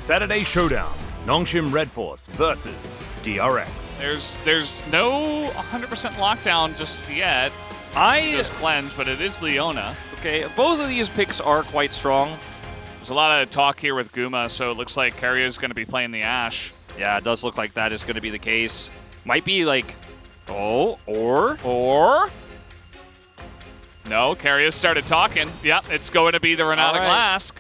Saturday Showdown, Nongshim Red Force versus DRX. There's no 100% lockdown just yet. Just cleanse, but it is Leona. Okay, both of these picks are quite strong. There's a lot of talk here with Guma, so it looks like Keria is going to be playing the Ashe. Yeah, it does look like that is going to be the case. Might be like, or? No, Keria started talking. Yep, it's going to be the Renata Glask.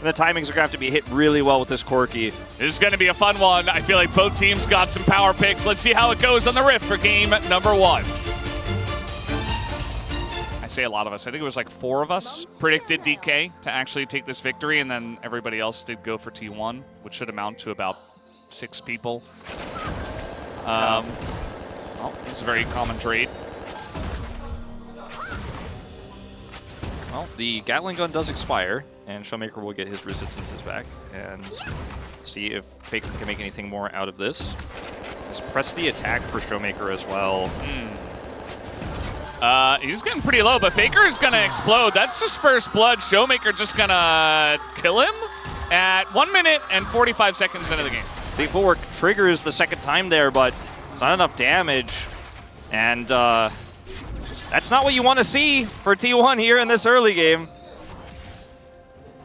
The timings are going to have to be hit really well with this Corki. This is going to be a fun one. I feel like both teams got some power picks. Let's see how it goes on the Rift for game number 1. I say a lot of us. I think it was like 4 of us predicted DK to actually take this victory, and then everybody else did go for T1, which should amount to about 6 people. Well, it's a very common trade. Well, the Gatling gun does expire, and Showmaker will get his resistances back, and see if Faker can make anything more out of this. Let's press the attack for Showmaker as well. He's getting pretty low, but Faker is going to explode. That's just first blood. Showmaker just going to kill him at 1 minute and 45 seconds into the game. Big Bulwark triggers the second time there, but it's not enough damage. And that's not what you want to see for T1 here in this early game.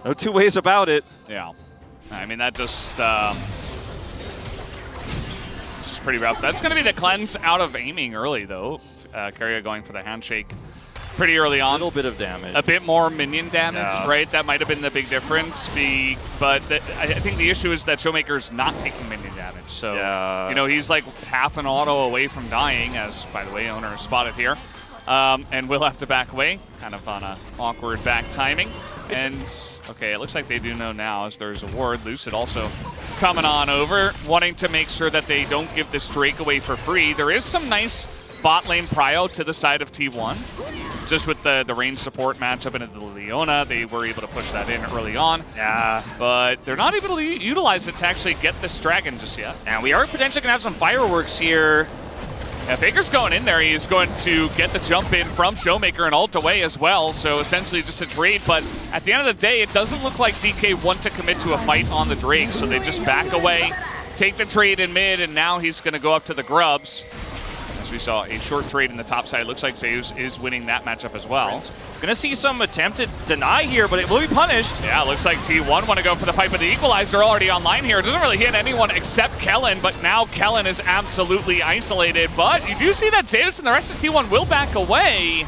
No two ways about it. Yeah. I mean, that just... this is pretty rough. That's going to be the cleanse out of aiming early, though. Keria going for the handshake pretty early on. A little bit of damage. A bit more minion damage, right? That might have been the big difference. But I think the issue is that Showmaker's not taking minion damage. So, you know, he's like half an auto away from dying, as, by the way, Owner is spotted here. And will have to back away, kind of on an awkward back timing. And, okay, it looks like they do know now as there's a ward. Lucid also coming on over, wanting to make sure that they don't give this Drake away for free. There is some nice bot lane prio to the side of T1. Just with the range support matchup into the Leona, they were able to push that in early on. Yeah. But they're not able to utilize it to actually get this dragon just yet. And we are potentially going to have some fireworks here. Yeah, Faker's going in there. He's going to get the jump in from Showmaker and ult away as well. So essentially just a trade. But at the end of the day, it doesn't look like DK want to commit to a fight on the Drake. So they just back away, take the trade in mid, and now he's going to go up to the Grubs. As we saw a short trade in the top side. Looks like Zeus is winning that matchup as well. Gonna see some attempted deny here, but it will be punished. Yeah, looks like T1 want to go for the fight, but the Equalizer already online here. It doesn't really hit anyone except Kellen, but now Kellen is absolutely isolated. But you do see that Zeus and the rest of T1 will back away,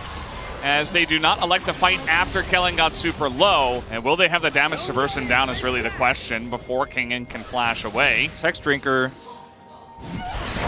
as they do not elect to fight after Kellen got super low. And will they have the damage to burst him down is really the question before Kingen can flash away. Text Drinker.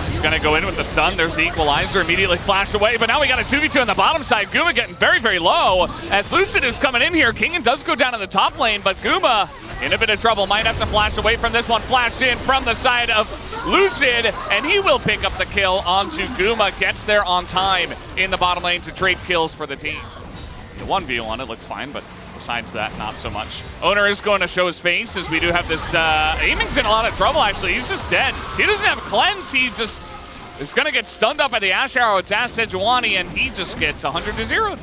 He's going to go in with the stun. There's the Equalizer, immediately flash away. But now we got a 2v2 on the bottom side. Guma getting very, very low as Lucid is coming in here. Kingen does go down to the top lane, but Guma in a bit of trouble. Might have to flash away from this one. Flash in from the side of Lucid, and he will pick up the kill onto Guma. Gets there on time in the bottom lane to trade kills for the team. The 1v1, it looked fine, but besides that, not so much. Owner is going to show his face as we do have this. Aiming's in a lot of trouble, actually. He's just dead. He doesn't have cleanse. He just is going to get stunned up by the Ashe Arrow. It's Ash Sejuani, and he just gets 100-0.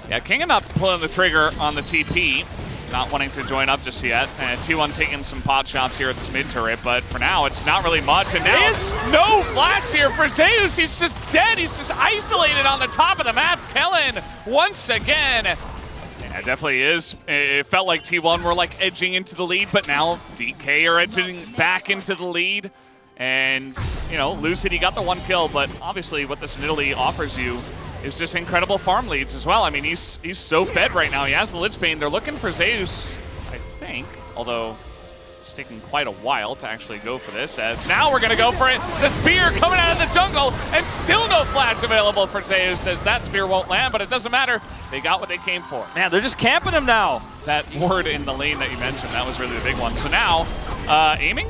Yeah, King not pulling the trigger on the TP. Not wanting to join up just yet. And T1 taking some pot shots here at this mid turret, but for now, it's not really much. And now, no flash here for Zeus. He's just dead. He's just isolated on the top of the map. Kellen, once again. Yeah, it definitely is. It felt like T1 were like edging into the lead, but now DK are edging back into the lead. And, you know, Lucid, he got the 1 kill, but obviously what this Nidalee offers you is just incredible farm leads as well. I mean, he's so fed right now. He has the Lich Bane. They're looking for Zeus, I think, although it's taking quite a while to actually go for this, as now we're going to go for it. The spear coming out of the jungle, and still no flash available for Zeus, as that spear won't land, but it doesn't matter. They got what they came for. Man, they're just camping him now. That ward in the lane that you mentioned, that was really the big one. So now, aiming?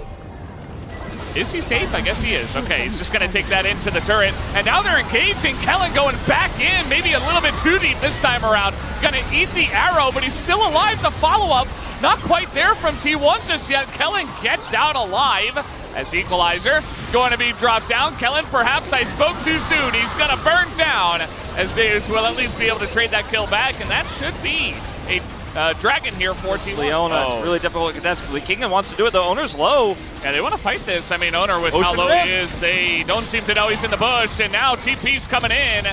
Is he safe? I guess he is. Okay, he's just going to take that into the turret. And now they're engaging. Kellen going back in, maybe a little bit too deep this time around. Going to eat the arrow, but he's still alive. The follow-up, not quite there from T1 just yet. Kellen gets out alive as Equalizer going to be dropped down. Kellen, perhaps I spoke too soon. He's going to burn down as Zeus will at least be able to trade that kill back, and that should be a Dragon here for T1. Leona, it's really difficult to contest. Kingdom wants to do it, the Owner's low. Yeah, they want to fight this. I mean, Owner with Ocean how low Rift. he is, they don't seem to know he's in the bush, and now TP's coming in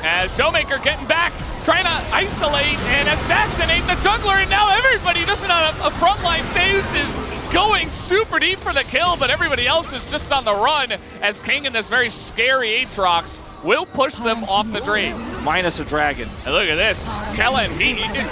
as Showmaker getting back, trying to isolate and assassinate the jungler, and now everybody doesn't have a frontline. Zeus is going super deep for the kill, but everybody else is just on the run as King in this very scary Aatrox will push them off the drain. Minus a dragon. And look at this. Kellen,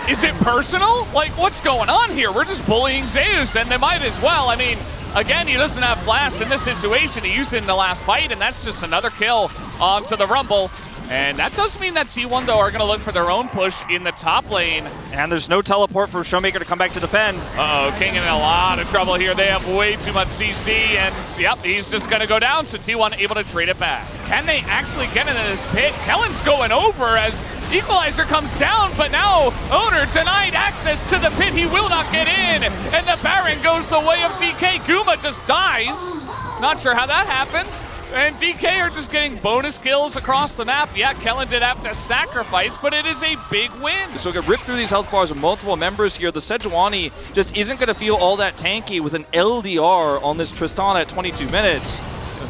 is it personal? Like, what's going on here? We're just bullying Zeus, and they might as well. I mean, again, he doesn't have flash in this situation. He used it in the last fight, and that's just another kill onto the Rumble. And that does mean that T1, though, are going to look for their own push in the top lane. And there's no teleport for Showmaker to come back to defend. Uh-oh, King in a lot of trouble here. They have way too much CC, and yep, he's just going to go down, so T1 able to trade it back. Can they actually get into this pit? Kellen's going over as Equalizer comes down, but now Owner denied access to the pit. He will not get in, and the Baron goes the way of DK. Guma just dies. Not sure how that happened. And DK are just getting bonus kills across the map. Yeah, Kellen did have to sacrifice, but it is a big win. So we can rip through these health bars with multiple members here. The Sejuani just isn't going to feel all that tanky with an LDR on this Tristana at 22 minutes.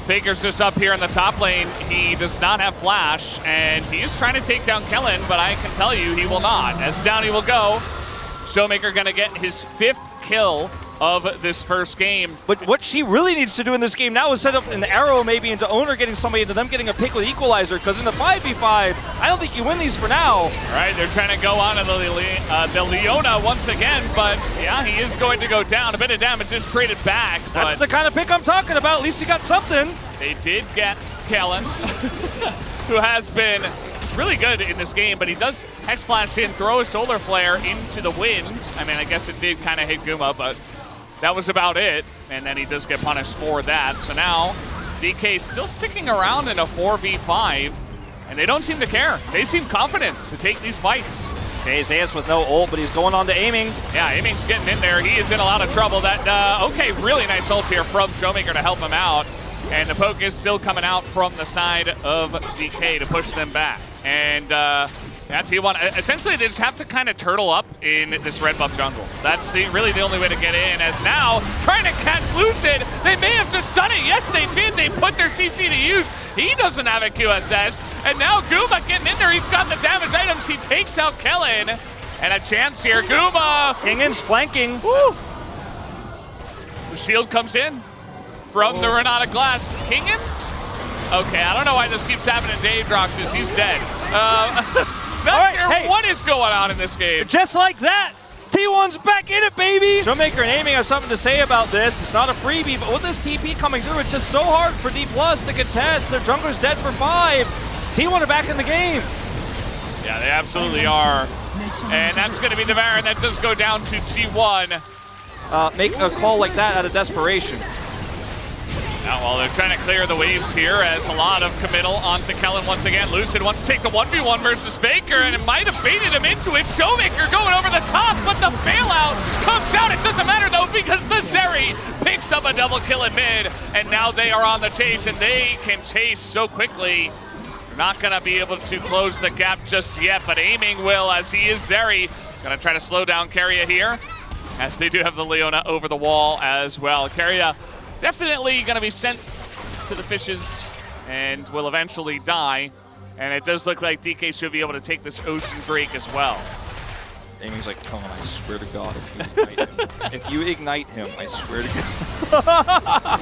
Figures this up here in the top lane. He does not have flash, and he is trying to take down Kellen, but I can tell you he will not. As down he will go. Showmaker going to get his 5th kill of this first game. But what she really needs to do in this game now is set up an arrow maybe into Owner getting somebody, into them getting a pick with Equalizer, because in the 5v5, I don't think you win these for now. All right, they're trying to go on to the Leona once again, but yeah, he is going to go down. A bit of damage is traded back. That's the kind of pick I'm talking about. At least you got something. They did get Kellen, who has been really good in this game, but he does Hex Flash in, throw a Solar Flare into the wind. I mean, I guess it did kind of hit Guma, but that was about it, and then he does get punished for that. So now, DK still sticking around in a 4v5, and they don't seem to care. They seem confident to take these fights. Okay, Zeus with no ult, but he's going on to aiming. Yeah, aiming's getting in there. He is in a lot of trouble. Okay, really nice ult here from Showmaker to help him out, and the poke is still coming out from the side of DK to push them back. And yeah, T1, essentially they just have to kind of turtle up in this red buff jungle. That's really the only way to get in, as now, trying to catch Lucid. They may have just done it. Yes, they did. They put their CC to use. He doesn't have a QSS. And now Guma getting in there. He's got the damage items. He takes out Kellen. And a chance here. Guma. Kingan's flanking. Woo. The shield comes in from the Renata Glass. Kingen? Okay, I don't know why this keeps happening to Aatrox. He's dead. What is going on in this game? Just like that, T1's back in it, baby! Showmaker and Aiming have something to say about this. It's not a freebie, but with this TP coming through, it's just so hard for D+ to contest. Their jungler's dead for 5. T1 are back in the game. Yeah, they absolutely are. And that's going to be the Baron. That does go down to T1. Make a call like that out of desperation. Now, well, they're trying to clear the waves here as a lot of committal onto Kellen once again. Lucid wants to take the 1v1 versus Faker, and it might have baited him into it. Showmaker going over the top, but the bailout comes out. It doesn't matter, though, because the Zeri picks up a double kill in mid, and now they are on the chase, and they can chase so quickly. They're not going to be able to close the gap just yet, but Aiming will, as he is Zeri. Going to try to slow down Keria here, as they do have the Leona over the wall as well. Keria definitely going to be sent to the fishes and will eventually die. And it does look like DK should be able to take this Ocean Drake as well. Aiming's like, come on, I swear to God, if you ignite him, I swear to God.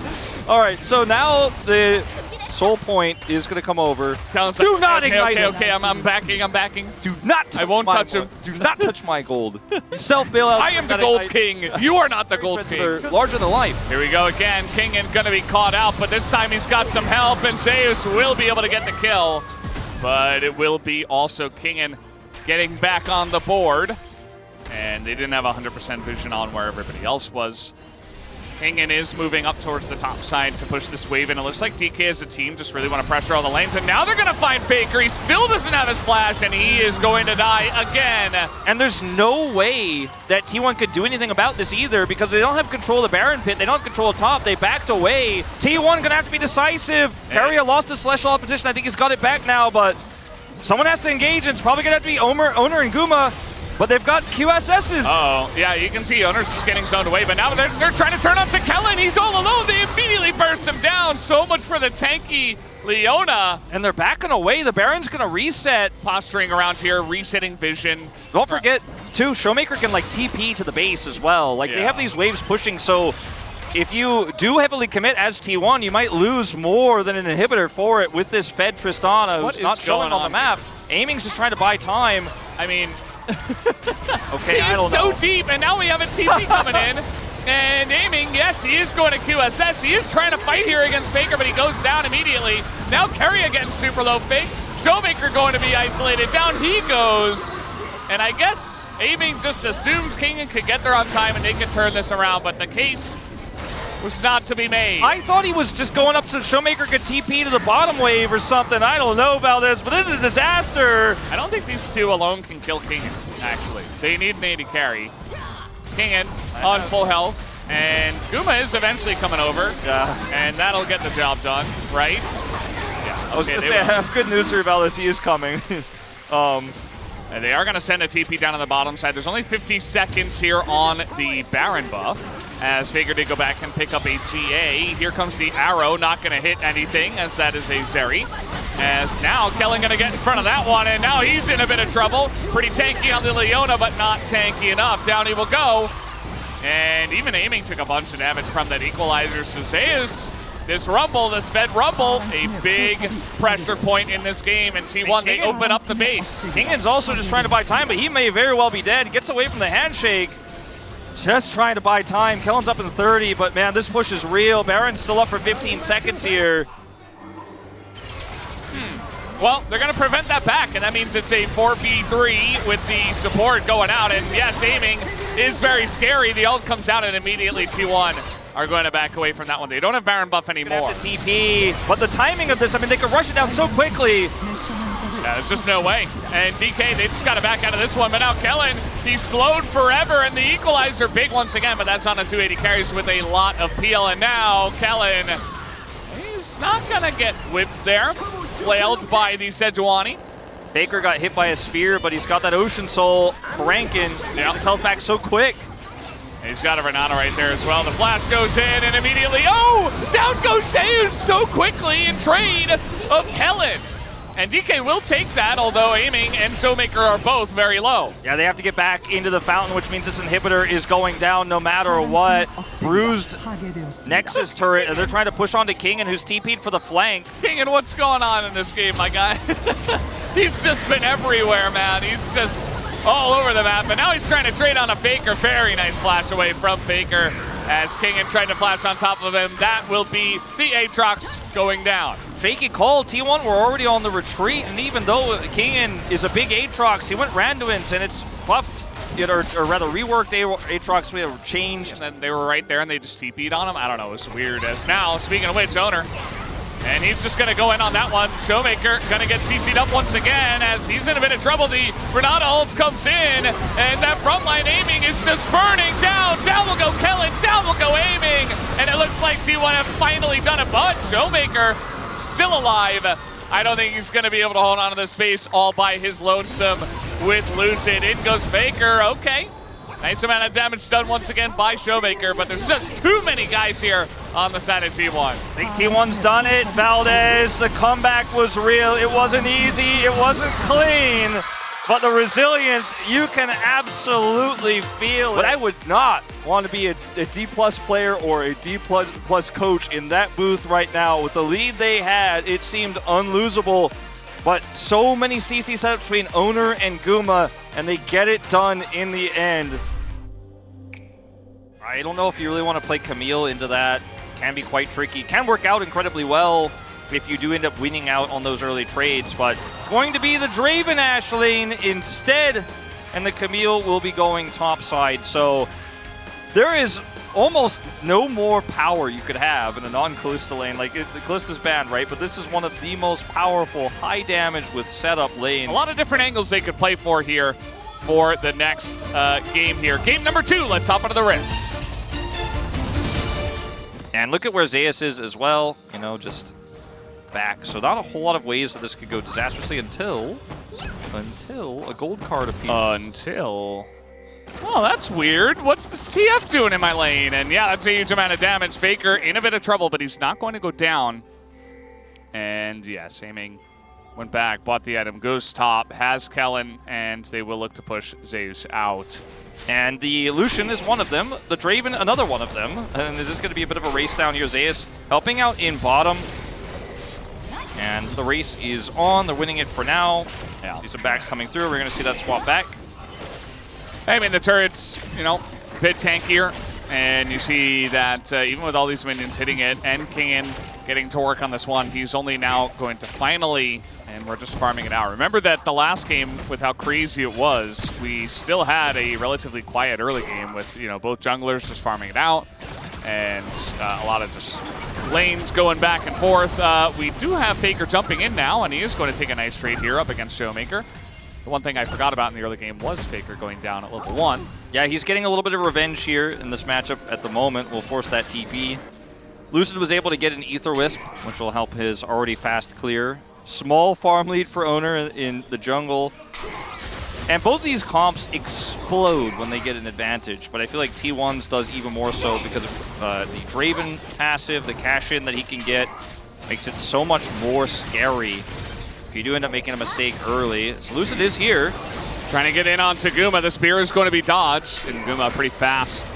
All right, so now the Soul Point is going to come over. Do not ignite him. Okay, I'm backing. Do not touch I won't my touch him. Do not touch my gold. Self-bailout. I am the Gold King. You are not the Gold King. Larger than life. Here we go again. Kingen going to be caught out, but this time he's got some help, and Zeus will be able to get the kill. But it will be also Kingen getting back on the board. And they didn't have 100% vision on where everybody else was. Kingen is moving up towards the top side to push this wave, and it looks like DK as a team just really want to pressure all the lanes, and now they're going to find Faker. He still doesn't have his flash, and he is going to die again. And there's no way that T1 could do anything about this either, because they don't have control of the Baron pit, they don't have control of top, they backed away. T1 going to have to be decisive. Keria lost his Celestial position, I think he's got it back now, but someone has to engage, and it's probably going to have to be Owner and Guma. but they've got QSSs. Oh, yeah, you can see Owners just getting zoned away, but now they're trying to turn up to Kellen. He's all alone. They immediately burst him down. So much for the tanky Leona. And they're backing away. The Baron's going to reset. Posturing around here, resetting vision. Don't forget, too, Showmaker can like TP to the base as well. Like, they have these waves pushing, so if you do heavily commit as T1, you might lose more than an inhibitor for it with this fed Tristana who's not showing on the map. Aiming's just trying to buy time. I mean, okay, I don't know. He's so deep, and now we have a TP coming in. And Aiming, yes, he is going to QSS. He is trying to fight here against Faker, but he goes down immediately. Now Keria getting super low fake. Showmaker going to be isolated. Down he goes. And I guess Aiming just assumed Kingen could get there on time and they could turn this around, but the case was not to be made. I thought he was just going up so Showmaker could TP to the bottom wave or something. I don't know about this, but this is a disaster. I don't think these two alone can kill Kingen, actually. They need an AD carry. Kingen on full health, and Guma is eventually coming over. Yeah. And that'll get the job done, right? Yeah. I was going to say, I have good news for you about this. He is coming. And they are going to send a TP down on the bottom side. There's only 50 seconds here on the Baron buff, as Faker did go back and pick up a GA. Here comes the arrow, not going to hit anything, as that is a Zeri. As now Kellen going to get in front of that one, and now he's in a bit of trouble. Pretty tanky on the Leona, but not tanky enough. Down he will go. And even Aiming took a bunch of damage from that equalizer. So Zeus, this Rumble, this Fed Rumble, a big pressure point in this game, and T1, they open up the base. Kingen's also just trying to buy time, but he may very well be dead. Gets away from the handshake. Just trying to buy time. Kellen's up in 30, but man, this push is real. Baron's still up for 15 seconds here. Well, they're going to prevent that back, and that means it's a 4v3 with the support going out. And yes, Aiming is very scary. The ult comes out, and immediately T1 are going to back away from that one. They don't have Baron buff anymore. Have to TP, but the timing of this, I mean, they could rush it down so quickly. Yeah, there's just no way. And DK, they just got to back out of this one. But now Kellen, he's slowed forever, and the equalizer big once again, but that's on a 280 carries with a lot of peel. And now Kellen, he's not going to get whipped there. Flailed by the Sejuani. Baker got hit by a spear, but he's got that Ocean Soul cranking. Yeah. His health back so quick. He's got a Renata right there as well. The flash goes in, and immediately, oh! Down goes Zeus so quickly in trade of Kellen. And DK will take that, although Aiming and Showmaker are both very low. Yeah, they have to get back into the fountain, which means this inhibitor is going down no matter what. Bruised Nexus turret, and they're trying to push onto Kingen, who's TP'd for the flank. Kingen, what's going on in this game, my guy? He's just been everywhere, man. He's just all over the map, and now he's trying to trade on a Faker. Very nice flash away from Faker as Kingen tried to flash on top of him. That will be the Aatrox going down. Shaky call. T1 were already on the retreat, and even though Kingen is a big Aatrox, he went Randuin's, and it's buffed, or rather reworked Aatrox. We have changed. And then they were right there, and they just TP'd on him. I don't know, it's weird. As now, speaking of which, Owner, and he's just going to go in on that one. Showmaker going to get CC'd up once again as he's in a bit of trouble. The Renata ult comes in, and that frontline Aiming is just burning down. Down will go Kellen, down will go Aiming, and it looks like T1 have finally done it, but Showmaker still alive. I don't think he's going to be able to hold on to this base all by his lonesome with Lucid. In goes Faker, okay. Nice amount of damage done once again by Showmaker, but there's just too many guys here on the side of T1. I think T1's done it. Valdez, the comeback was real. It wasn't easy, it wasn't clean, but the resilience, you can absolutely feel. But I would not want to be a D+ player or a D+ coach in that booth right now. With the lead they had, it seemed unlosable. But so many CC setups between Owner and Guma, and they get it done in the end. I don't know if you really want to play Camille into that. Can be quite tricky. Can work out incredibly well if you do end up winning out on those early trades, but going to be the Draven Ash lane instead, and the Camille will be going topside. So there is almost no more power you could have in a non-Kalista lane. Like, the Kalista's banned, right? But this is one of the most powerful, high damage with setup lanes. A lot of different angles they could play for here for the next game here. Game number 2, let's hop into the Rift. And look at where Zeus is as well. You know, just back. So not a whole lot of ways that this could go disastrously until a gold card appears. Oh, that's weird. What's this TF doing in my lane? And yeah, that's a huge amount of damage. Faker in a bit of trouble, but he's not going to go down. And yeah, Saming went back, bought the item, goes top, has Kellen, and they will look to push Zeus out. And the Lucian is one of them, the Draven another one of them. And this is going to be a bit of a race down here. Zeus helping out in bottom. And the race is on. They're winning it for now. Yeah. See some backs coming through. We're going to see that swap back. I mean, the turret's, you know, a bit tankier. And you see that even with all these minions hitting it and Kingen getting to work on this one, he's only now going to finally, and we're just farming it out. Remember that the last game, with how crazy it was, we still had a relatively quiet early game with, you know, both junglers just farming it out and a lot of just lanes going back and forth. We do have Faker jumping in now, and he is going to take a nice trade here up against Showmaker. The one thing I forgot about in the early game was Faker going down at level 1. Yeah, he's getting a little bit of revenge here in this matchup at the moment. Will force that TP. Lucid was able to get an Ether Wisp, which will help his already fast clear. Small farm lead for Owner in the jungle. And both these comps explode when they get an advantage, but I feel like T1's does even more so because of the Draven passive, the cash-in that he can get, makes it so much more scary if you do end up making a mistake early. So Lucid is here. Trying to get in onto Guma. The spear is going to be dodged, and Guma pretty fast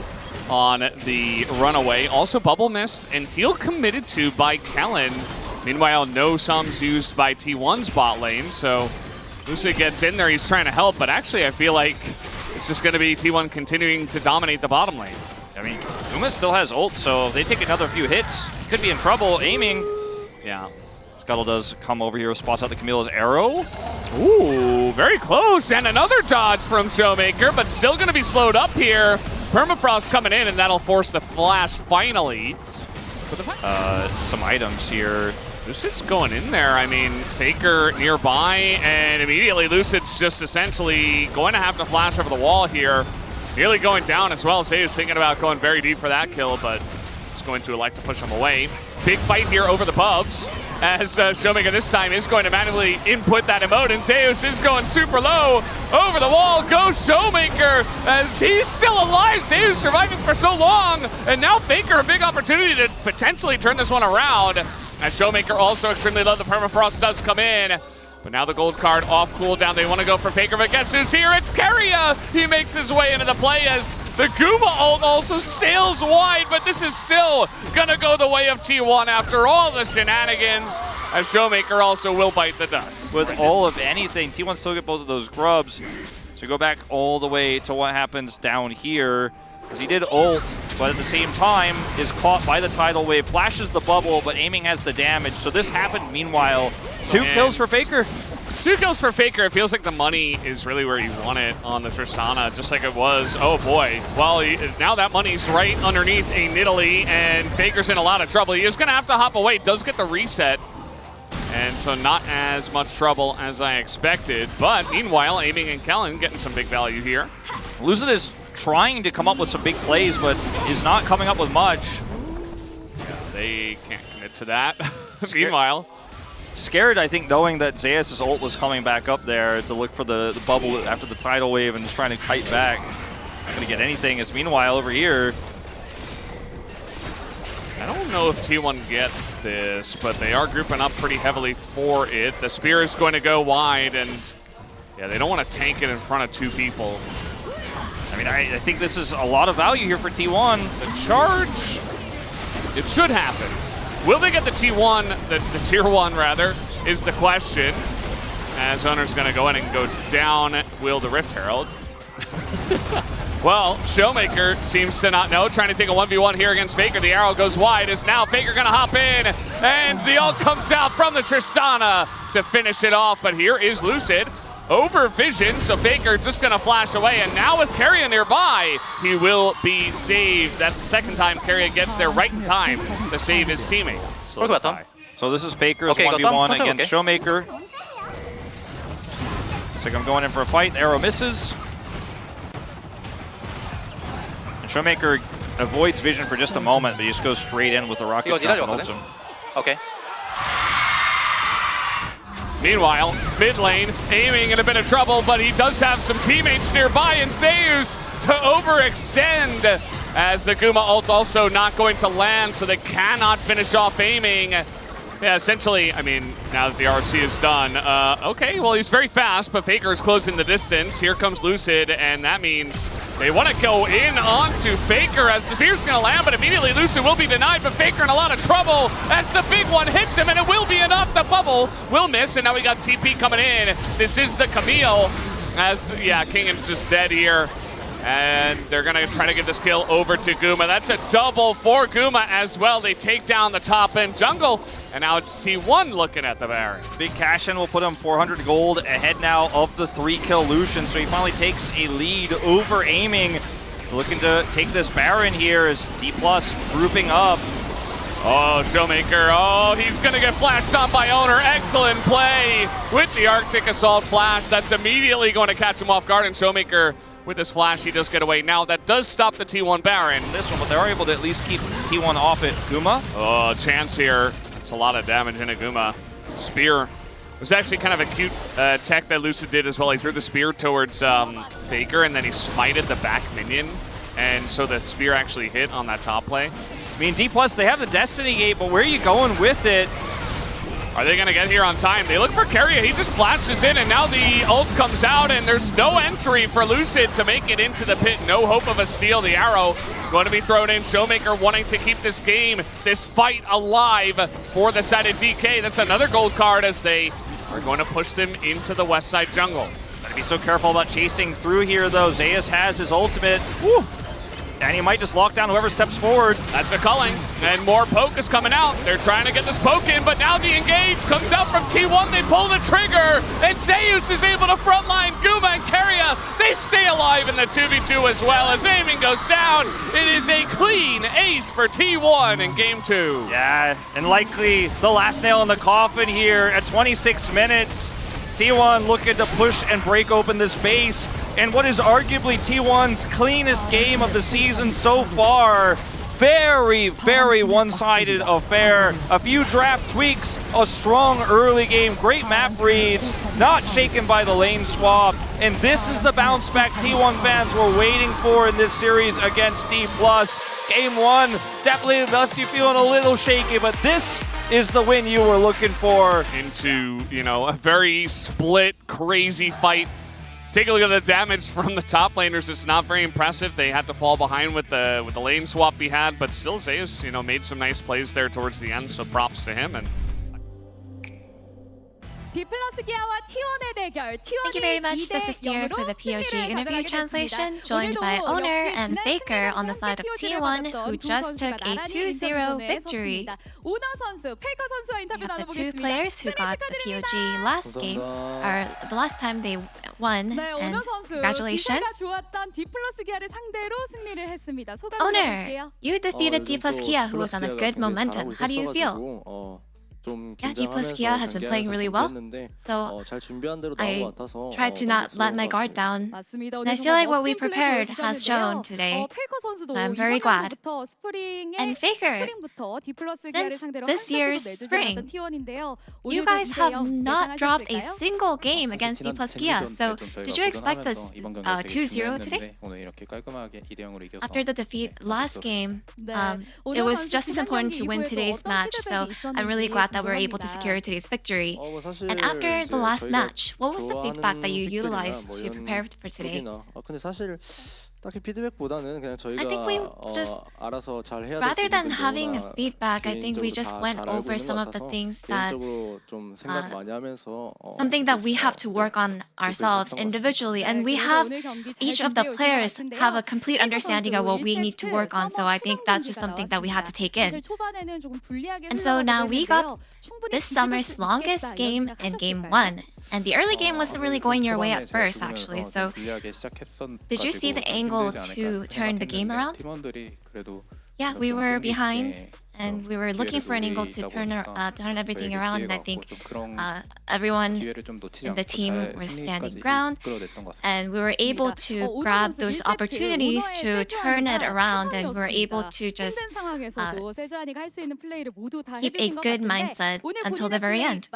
on the runaway. Also Bubble Mist and heal committed to by Kellen. Meanwhile, no sums used by T1's bot lane, so Lucid gets in there. He's trying to help, but actually I feel like it's just going to be T1 continuing to dominate the bottom lane. I mean, Guma still has ult, so if they take another few hits, could be in trouble. Aiming. Yeah. Scuttle does come over here, spots out the Camilla's arrow. Ooh, very close, and another dodge from Showmaker, but still going to be slowed up here. Permafrost coming in, and that'll force the flash finally. Some items here. Lucid's going in there. I mean, Faker nearby, and immediately Lucid's just essentially going to have to flash over the wall here. Nearly going down as well. Zeus thinking about going very deep for that kill, but is going to elect to push him away. Big fight here over the pubs, as Showmaker this time is going to manually input that emote, and Zeus is going super low. Over the wall goes Showmaker, as he's still alive. Zeus surviving for so long, and now Faker a big opportunity to potentially turn this one around. As Showmaker also extremely low, the permafrost does come in. But now the gold card off cooldown. They want to go for Faker, but guess who's here? It's Keria! He makes his way into the play as the Guma ult also sails wide, but this is still gonna go the way of T1 after all the shenanigans, as Showmaker also will bite the dust. With all of anything, T1 still get both of those grubs. So go back all the way to what happens down here, because he did ult, but at the same time is caught by the tidal wave, flashes the bubble, but aiming has the damage. So this happened meanwhile. Two kills for Faker. 2 kills for Faker. It feels like the money is really where you want it on the Tristana, just like it was. Oh boy. Well, now that money's right underneath a Nidalee, and Faker's in a lot of trouble. He is going to have to hop away. Does get the reset, and so not as much trouble as I expected. But meanwhile, Aiming and Kellen getting some big value here. Lucid is trying to come up with some big plays, but is not coming up with much. Yeah, they can't commit to that. Meanwhile, scared, I think, knowing that Zeus' ult was coming back up there to look for the bubble after the tidal wave and just trying to kite back. Not going to get anything. As meanwhile, over here, I don't know if T1 get this, but they are grouping up pretty heavily for it. The spear is going to go wide, and yeah, they don't want to tank it in front of 2 people. I mean, I think this is a lot of value here for T1. The charge, it should happen. Will they get the T1, the tier 1 rather, is the question. As Owner's going to go in and go down, will the Rift Herald. Well, Showmaker seems to not know, trying to take a 1v1 here against Faker. The arrow goes wide, is now Faker going to hop in, and the ult comes out from the Tristana to finish it off, but here is Lucid. Over vision, so Faker just going to flash away, and now with Keria nearby, he will be saved. That's the second time Keria gets there right in time to save his teammate. So this is Faker's 1v1 against Showmaker. Looks like I'm going in for a fight. The arrow misses. And Showmaker avoids vision for just a moment, but he just goes straight in with the rocket jump and ults him. Okay. Meanwhile, mid lane, aiming in a bit of trouble, but he does have some teammates nearby, and Zeus to overextend as the Guma ult also not going to land, so they cannot finish off aiming. Yeah, essentially, I mean, now that the RC is done, okay, well, he's very fast, but Faker is closing the distance. Here comes Lucid, and that means they want to go in onto Faker as the spear's going to land, but immediately Lucid will be denied, but Faker in a lot of trouble as the big one hits him, and it will be enough. The bubble will miss, and now we got TP coming in. This is the Camille, as, yeah, Kingan's just dead here. And they're going to try to get this kill over to Guma. That's a double for Guma as well. They take down the top end jungle. And now it's T1 looking at the Baron. Big cash in will put him 400 gold ahead now of the 3-kill Lucian. So he finally takes a lead over aiming. Looking to take this Baron here as D+ grouping up. Oh, Showmaker. Oh, he's going to get flashed on by Owner. Excellent play with the Arctic Assault flash. That's immediately going to catch him off guard. And Showmaker, with this flash, he does get away. Now, that does stop the T1 Baron. This one, but they're able to at least keep T1 off it. Guma? Oh, chance here. It's a lot of damage in a Guma. Spear. It was actually kind of a cute tech that Lucid did as well. He threw the spear towards Faker, and then he smited the back minion. And so the spear actually hit on that top play. I mean, D+, they have the Destiny Gate, but where are you going with it? Are they going to get here on time? They look for Keria. He just flashes in, and now the ult comes out, and there's no entry for Lucid to make it into the pit. No hope of a steal. The arrow going to be thrown in. Showmaker wanting to keep this game, this fight alive for the side of DK. That's another gold card as they are going to push them into the west side jungle. Gotta be so careful about chasing through here, though. Zeus has his ultimate. Woo! And he might just lock down whoever steps forward. That's a culling, and more poke is coming out. They're trying to get this poke in, but now the engage comes out from T1. They pull the trigger, and Zeus is able to frontline Guma and Keria. They stay alive in the 2v2 as well as aiming goes down. It is a clean ace for T1 in game 2. Yeah, and likely the last nail in the coffin here at 26 minutes. T1 looking to push and break open this base. And what is arguably T1's cleanest game of the season so far. Very, very one-sided affair. A few draft tweaks, a strong early game, great map reads, not shaken by the lane swap. And this is the bounce back T1 fans were waiting for in this series against D+. Game 1 definitely left you feeling a little shaky, but this is the win you were looking for. Into, you know, a very split, crazy fight. Take a look at the damage from the top laners. It's not very impressive. They had to fall behind with the lane swap he had, but still Zeus, you know, made some nice plays there towards the end, so props to him. And Thank you very much. This is Dear for the POG interview translation, joined by Owner and Faker on the side of T1, who just took a 2-0 victory. We have the two players who got the POG last game, or the last time they won, and congratulations. Owner, you defeated D+ Kia, who was on a good momentum. How do you feel? Yeah, D+ Kia has been playing really well, so I tried to not let my guard down. And I feel like what we prepared has shown today, so I'm very glad. And Faker, since this year's spring, you guys have not dropped a single game against D+ Kia, so did you expect us 2-0 today? After the defeat last game, it was just as important to win today's match, so I'm really glad that we're able to secure today's victory. And after the last match, what was the feedback that you utilized to prepare for today? I think we just, rather than having a feedback, I think we just went over some of the things that, something that we have to work on ourselves individually. And we have, each of the players have a complete understanding of what we need to work on. So I think that's just something that we had to take in. And so now we got this summer's longest game in game 1. And the early game wasn't really going your way at first, actually. So, did you see the angle to turn the game around? Yeah, we were behind, and we were looking for an angle to turn everything around. And I think everyone in the team were standing ground, and we were able to grab those opportunities to turn it around, and we were able to just keep a good mindset until the very end.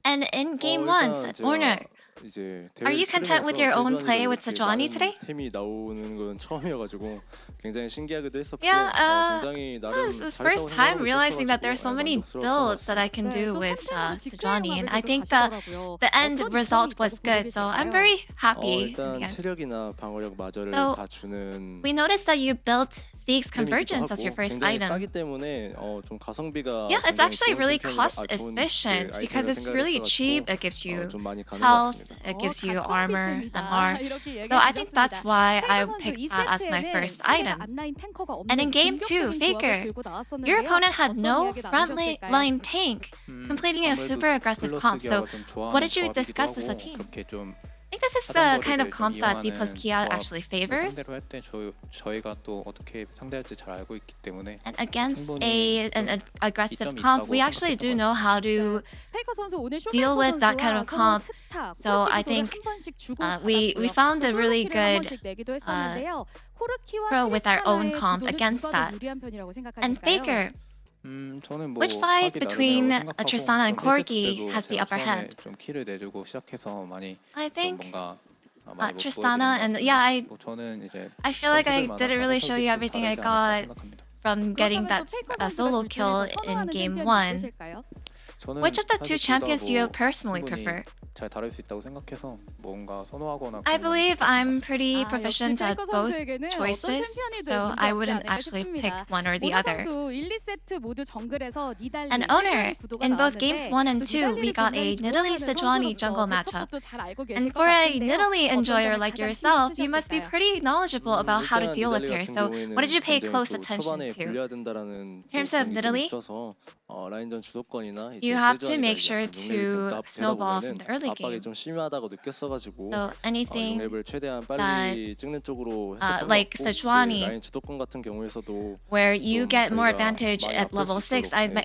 And in game one, Owner, are you content with your own play with Sejuani today? 템이 나오는 건 처음이어가지고 굉장히 신기하기도 했었고 Yeah, 굉장히 this 나름 was 잘 first 했다고 time 생각하고 realizing that 있었어가지고 there's so many 만족스러웠던 것 builds that I can do with Sejuani, and I think the end result was good, so I'm very happy. 일단 again. 체력이나 방어력 마저를 So, 다 주는 We noticed that you built Zeke's 템이기도 Convergence as your 하고 first 굉장히 item. 싸기 때문에 좀 가성비가 Yeah, it's 굉장히 actually 좋은 really 템편이라- cost 좋은 efficient 그 because 아이템이라고 it's really 생각을 cheap. 했어가지고 It gives you 좀 많이 가는 것 health, 같습니다. it gives you armor, MR. So I think that's why I picked that as my first item. And in game 2, Faker, your opponent had no front line tank, completing a super aggressive comp. So what did you discuss as a team? I think this is the kind of comp that D plus Kia actually favors. 상대로 할 때 저희가 또 어떻게 상대할지 잘 알고 있기 때문에 And against an aggressive comp, we actually do know how to deal with that kind of comp. So I think we found a really good pro with our own comp against that. And Faker, 저는 뭐 which side 하기 between 나름이라고 생각하고 Tristana and 좀 Corgi 일세트 때도 has the 제가 upper 처음에 hand? 좀 키를 내주고 시작해서 많이 I 좀 think 뭔가 많이 못 Tristana 보여드린 and 것 yeah, 같은데 뭐 저는 이제 I feel like I 선수들마다 didn't really show you 다 everything I 다르지 않을까 got 생각합니다. from getting that solo kill in game 1. 저는 Which of the two 사실 둘 다 champions do you 뭐 personally 충분히 prefer? 잘 다룰 수 있다고 생각해서 뭔가 선호하거나 I 그런 건 believe 없는 것 I'm 같습니다. pretty proficient at both choices, so I wouldn't actually pick one or the other. And Owner, in both games 1 and 2, we got a Nidalee Sejuani jungle matchup. And for a Nidalee enjoyer like yourself, you must be pretty knowledgeable about how to deal with her. So what did you pay close attention to? In terms of Nidalee, you have to make sure to snowball from the early game. 좀 심하다고 느꼈어가지고 So anything 랩을 최대한 빨리 찍는 쪽으로 했었던 like 것 같고 Sejuani, 라인 주도권 같은 경우에서도 where you 좀 get more 저희가 advantage 많이 at 아플 level 수 6, 있도록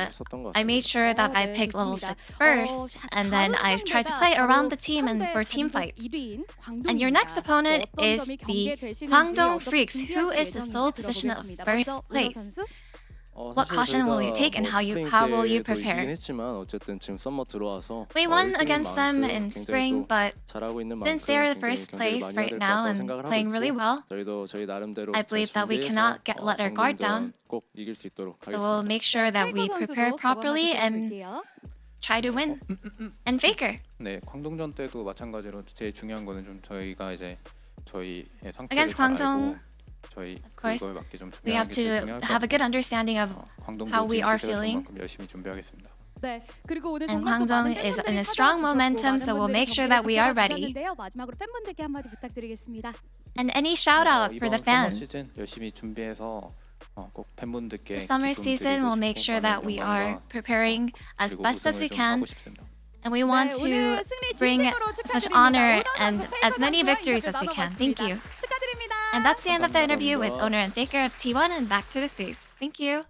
했었던 것 I made 같습니다. sure that I picked level 6 first, and then I tried to play around the team and for team fights. And your next opponent is the Kwangdong Freaks, who is the sole position of first place. What caution will you take and how will you prepare? We won against them in spring, but since they're the first place right now and playing really well, I believe that we cannot let our guard down. So we'll make sure that we prepare properly and try to win. And Faker, 네, 광동전 때도 마찬가지로 제일 중요한 거는 좀 저희가 이제 저희의 상태를 Against 잘 Kwangdong, 알고 저희 of course, 그거에 맞게 좀 we have 준비하는 게 제일 to 중요할 것 have a good 같아요. understanding of 광동도 how we 지금 are 기세가 좋은 feeling. 만큼 열심히 준비하겠습니다. And Kwangdong is in a strong momentum, so we'll make sure that we are ready. And any shout out for the 이번 서머 fans. 시즌 열심히 준비해서 꼭 팬분들께 The summer 기쁨 season 드리고 will make 싶고 sure that 많은 we are 영광과 preparing as 그리고 best as 우승을 we 좀 can, 하고 싶습니다. and we want to bring such honor and as many victories as we can. Thank you. And that's the end of the interview with Owner and Faker of T1 and back to the space. Thank you.